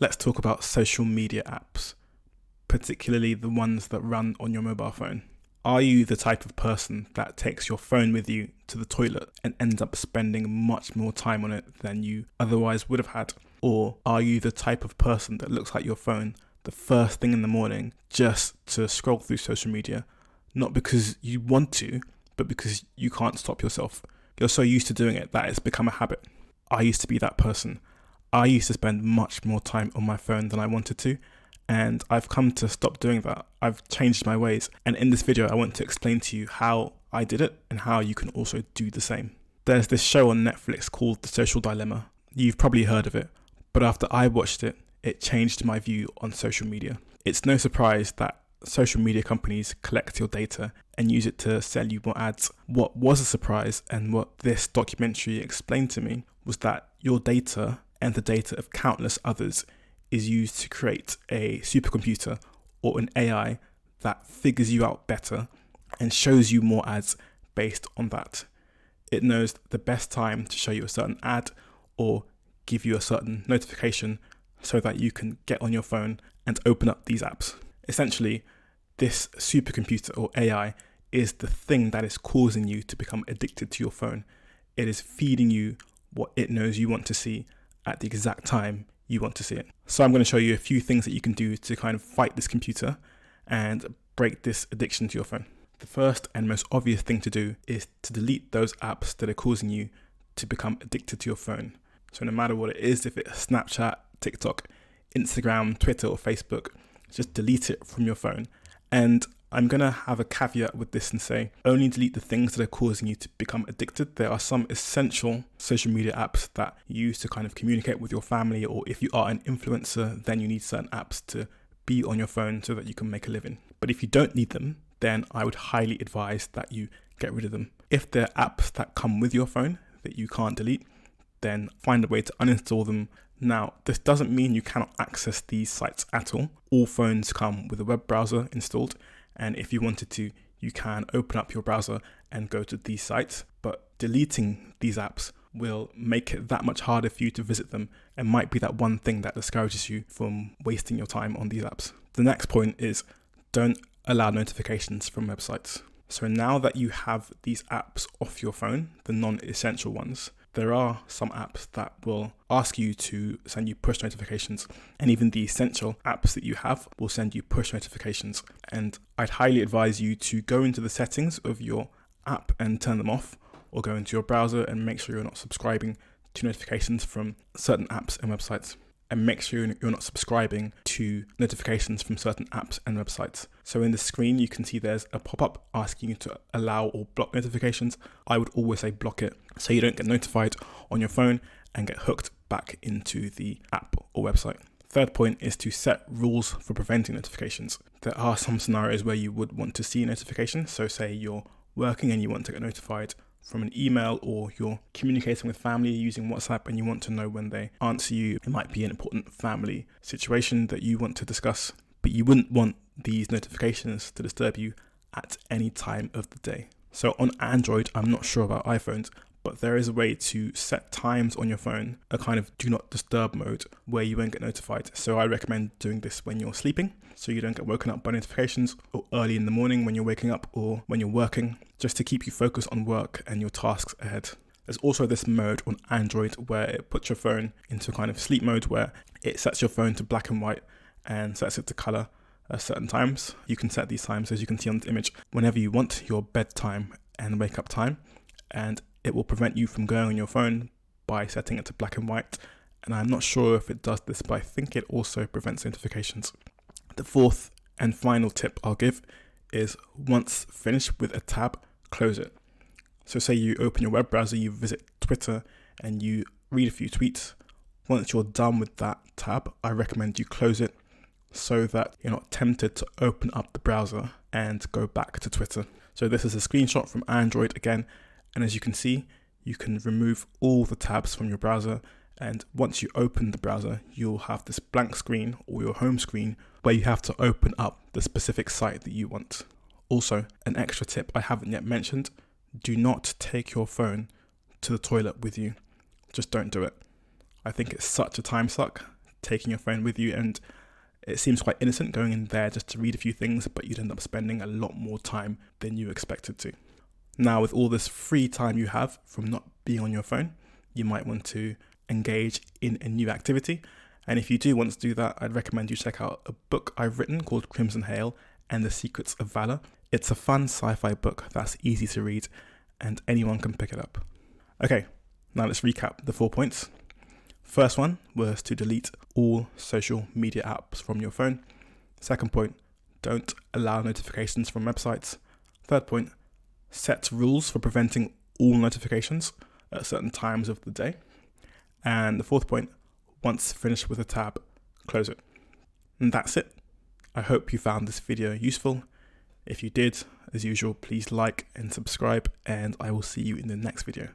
Let's talk about social media apps, particularly the ones that run on your mobile phone. Are you the type of person that takes your phone with you to the toilet and ends up spending much more time on it than you otherwise would have had? Or are you the type of person that looks at your phone the first thing in the morning just to scroll through social media, not because you want to, but because you can't stop yourself? You're so used to doing it that it's become a habit. I used to be that person. I used to spend much more time on my phone than I wanted to, and I've come to stop doing that. I've changed my ways, and in this video I want to explain to you how I did it and how you can also do the same. There's this show on Netflix called The Social Dilemma. You've probably heard of it, but after I watched it, it changed my view on social media. It's no surprise that social media companies collect your data and use it to sell you more ads. What was a surprise, and what this documentary explained to me, was that your data and the data of countless others is used to create a supercomputer or an AI that figures you out better and shows you more ads based on that. It knows the best time to show you a certain ad or give you a certain notification so that you can get on your phone and open up these apps. Essentially, this supercomputer or AI is the thing that is causing you to become addicted to your phone. It is feeding you what it knows you want to see at the exact time you want to see it. So I'm going to show you a few things that you can do to kind of fight this computer and break this addiction to your phone. The first and most obvious thing to do is to delete those apps that are causing you to become addicted to your phone. So no matter what it is, if it's Snapchat, TikTok, Instagram, Twitter, or Facebook, just delete it from your phone. And I'm going to have a caveat with this and say, only delete the things that are causing you to become addicted. There are some essential social media apps that you use to kind of communicate with your family, or if you are an influencer, then you need certain apps to be on your phone so that you can make a living. But if you don't need them, then I would highly advise that you get rid of them. If there are apps that come with your phone that you can't delete, then find a way to uninstall them. Now, this doesn't mean you cannot access these sites at all. All phones come with a web browser installed, and if you wanted to, you can open up your browser and go to these sites. But deleting these apps will make it that much harder for you to visit them, and might be that one thing that discourages you from wasting your time on these apps. The next point is, don't allow notifications from websites. So now that you have these apps off your phone, the non-essential ones, there are some apps that will ask you to send you push notifications, and even the essential apps that you have will send you push notifications. And I'd highly advise you to go into the settings of your app and turn them off, or go into your browser and make sure you're not subscribing to notifications from certain apps and websites. And make sure you're not subscribing to notifications from certain apps and websites. So in the screen, you can see there's a pop-up asking you to allow or block notifications. I would always say block it so you don't get notified on your phone and get hooked back into the app or website. Third point is to set rules for preventing notifications. There are some scenarios where you would want to see notifications. So say you're working and you want to get notified from an email, or you're communicating with family using WhatsApp and you want to know when they answer you. It might be an important family situation that you want to discuss, but you wouldn't want these notifications to disturb you at any time of the day. So on Android, I'm not sure about iPhones, but there is a way to set times on your phone, a kind of do not disturb mode where you won't get notified. So I recommend doing this when you're sleeping, so you don't get woken up by notifications, or early in the morning when you're waking up, or when you're working, just to keep you focused on work and your tasks ahead. There's also this mode on Android where it puts your phone into a kind of sleep mode, where it sets your phone to black and white and sets it to color at certain times. You can set these times, as you can see on the image, whenever you want, your bedtime and wake up time, and it will prevent you from going on your phone by setting it to black and white. And I'm not sure if it does this, but I think it also prevents notifications. The fourth and final tip I'll give is, once finished with a tab, close it. So say you open your web browser, you visit Twitter and you read a few tweets. Once you're done with that tab, I recommend you close it so that you're not tempted to open up the browser and go back to Twitter. So this is a screenshot from Android again. And as you can see, you can remove all the tabs from your browser. And once you open the browser, you'll have this blank screen, or your home screen, where you have to open up the specific site that you want. Also, an extra tip I haven't yet mentioned, do not take your phone to the toilet with you. Just don't do it. I think it's such a time suck taking your phone with you, and it seems quite innocent going in there just to read a few things, but you'd end up spending a lot more time than you expected to. Now, with all this free time you have from not being on your phone, you might want to engage in a new activity. And if you do want to do that, I'd recommend you check out a book I've written called Crimson Hail and the Secrets of Valor. It's a fun sci-fi book that's easy to read and anyone can pick it up. Okay, now let's recap the 4 points. First one was to delete all social media apps from your phone. Second point, don't allow notifications from websites. Third point, set rules for preventing all notifications at certain times of the day. And the fourth point, once finished with a tab, close it. And that's it. I hope you found this video useful. If you did, as usual, please like and subscribe, and I will see you in the next video.